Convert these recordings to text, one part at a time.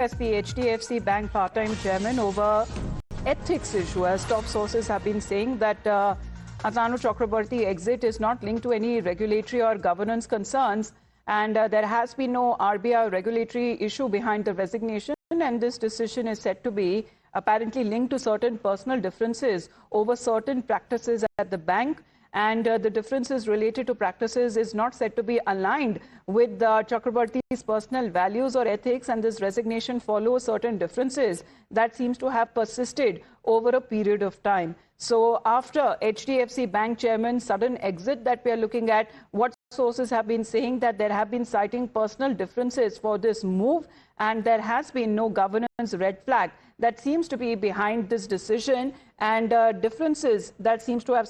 as the HDFC Bank part-time chairman over ethics issue, as top sources have been saying that Atanu Chakraborty exit is not linked to any regulatory or governance concerns, and there has been no RBI regulatory issue behind the resignation, and this decision is said to be apparently linked to certain personal differences over certain practices at the bank. And the differences related to practices is not said to be aligned with Chakraborty's personal values or ethics, and this resignation follows certain differences that seems to have persisted over a period of time. So after HDFC Bank chairman's sudden exit that we are looking at, what sources have been saying that there have been citing personal differences for this move, and there has been no governance red flag that seems to be behind this decision, and differences that seems to have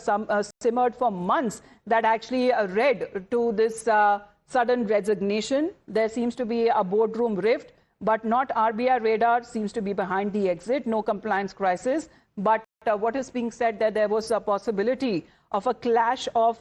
simmered for months that actually led to this sudden resignation. There seems to be a boardroom rift, but not RBI radar seems to be behind the exit, no compliance crisis. But what is being said that there was a possibility of a clash of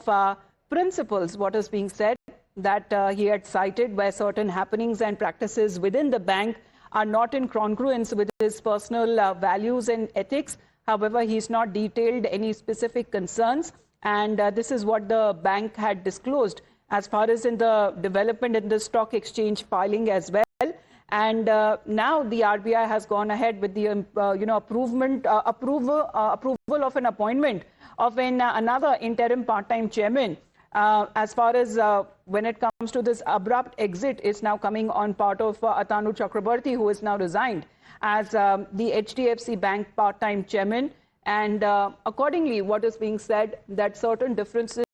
principles, what is being said that he had cited where certain happenings and practices within the bank are not in congruence with his personal values and ethics. However, he's not detailed any specific concerns, and this is what the bank had disclosed as far as in the development in the stock exchange filing as well. And now the RBI has gone ahead with the approval of an appointment of another interim part-time chairman. As far as when it comes to this abrupt exit is now coming on part of Atanu Chakraborty, who is now resigned as the HDFC Bank part-time chairman. And accordingly, what is being said that certain differences,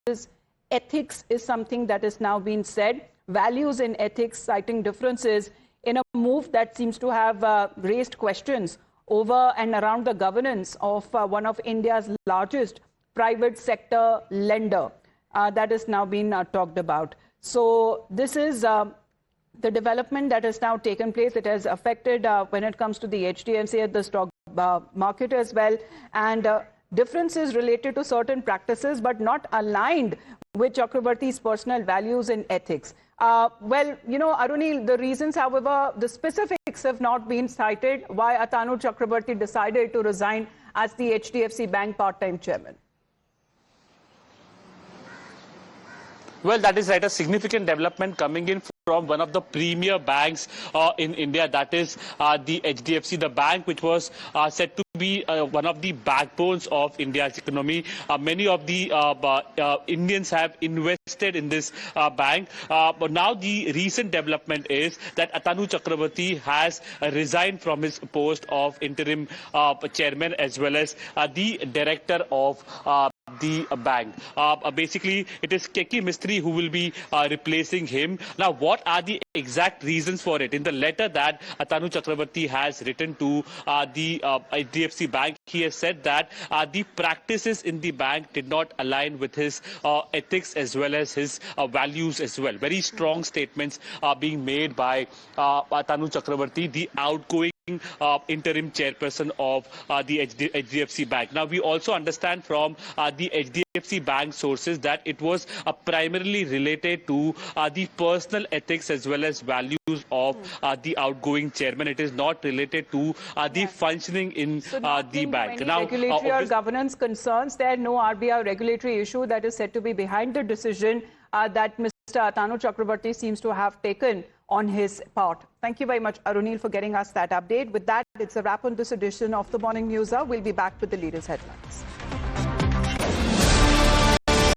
ethics is something that is now being said, values in ethics citing differences in a move that seems to have raised questions over and around the governance of one of India's largest private sector lender. That is now being talked about. So this is the development that has now taken place. It has affected when it comes to the HDFC at the stock market as well, and differences related to certain practices but not aligned with Chakraborty's personal values and ethics. Well, Arunil, the reasons, however, the specifics have not been cited why Atanu Chakraborty decided to resign as the HDFC Bank part-time chairman. Well, that is right. A significant development coming in from one of the premier banks in India, that is the HDFC, the bank which was said to be one of the backbones of India's economy. Many of the Indians have invested in this bank. But now the recent development is that Atanu Chakraborty has resigned from his post of interim chairman as well as the director of the bank. Basically, it is Keki Mistry who will be replacing him. Now, what are the exact reasons for it? In the letter that Atanu Chakraborty has written to the HDFC Bank, he has said that the practices in the bank did not align with his ethics as well as his values as well. Very strong statements are being made by Atanu Chakraborty, the outgoing interim chairperson of the HDFC Bank. Now, we also understand from the HDFC Bank sources that it was primarily related to the personal ethics as well as values of the outgoing chairman. It is not related to the functioning in the bank. Now, regulatory or governance concerns, there are no RBI regulatory issue that is said to be behind the decision that Mr. Atanu Chakraborty seems to have taken on his part. Thank you very much, Arunil, for getting us that update. With that, it's a wrap on this edition of the Morning News Hour. We'll be back with the latest headlines.